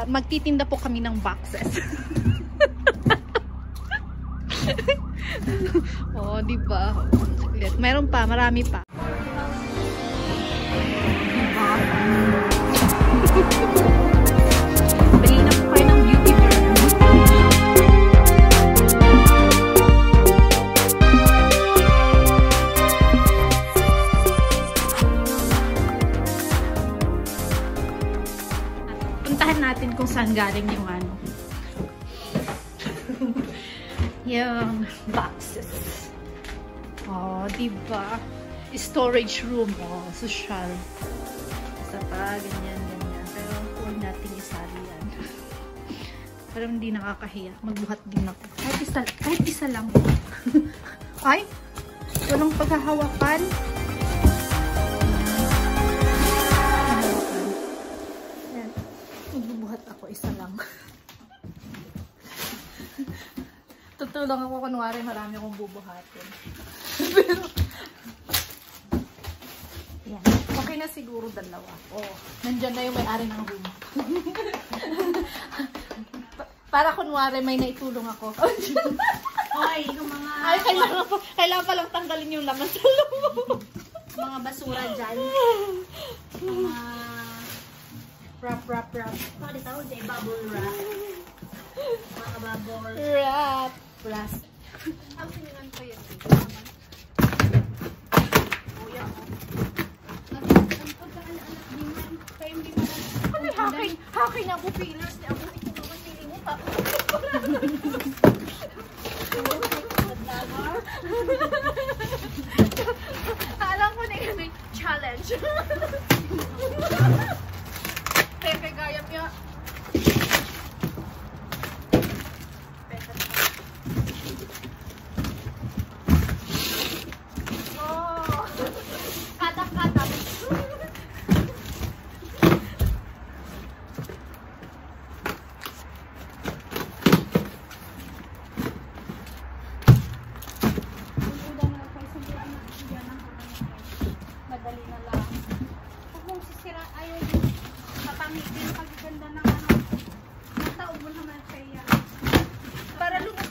Magtitinda po kami ng boxes. Oh, di ba? Meron pa, marami pa. Bili na po kayo ng beauty brand. Puntahan natin kung saan galing yung ano. Yung boxes. Oh, diba? Storage room. Oh, social. Isa pa, ganyan. Pero huwag natin isali yan. Pero hindi nakakahiya. Magbuhat din ako. Kahit isa lang. Ay! Walang paghahawakan. Ayan. Magbubuhat ako. Isa lang. Tutulong ako kunwari marami akong bubuhatin. Pero, yan. Okay na siguro dalawa. Oh, nandyan na yung may-ari ng room. Para kunwari may naitulong ako. Oy, yung mga... Ay, kailangan pa lang tanggalin yung laman sa loob. Mga basura dyan. Mga... wrap. Ano tawag dyan? Bubble wrap. Mga bubble... Wrap. Plastic. Ang siningan ko yan. Kuya ko. Hakin ako feelers niya. Ako ito naman feeling mo pa. Alam ko na yun yung challenge. Pepe gayam niya. Oh, katak-katak. Madali na lang. Huwag mong sisira, ayaw kapamitin pagkaganda ng ano. Nataog mo naman kaya. Para lumabas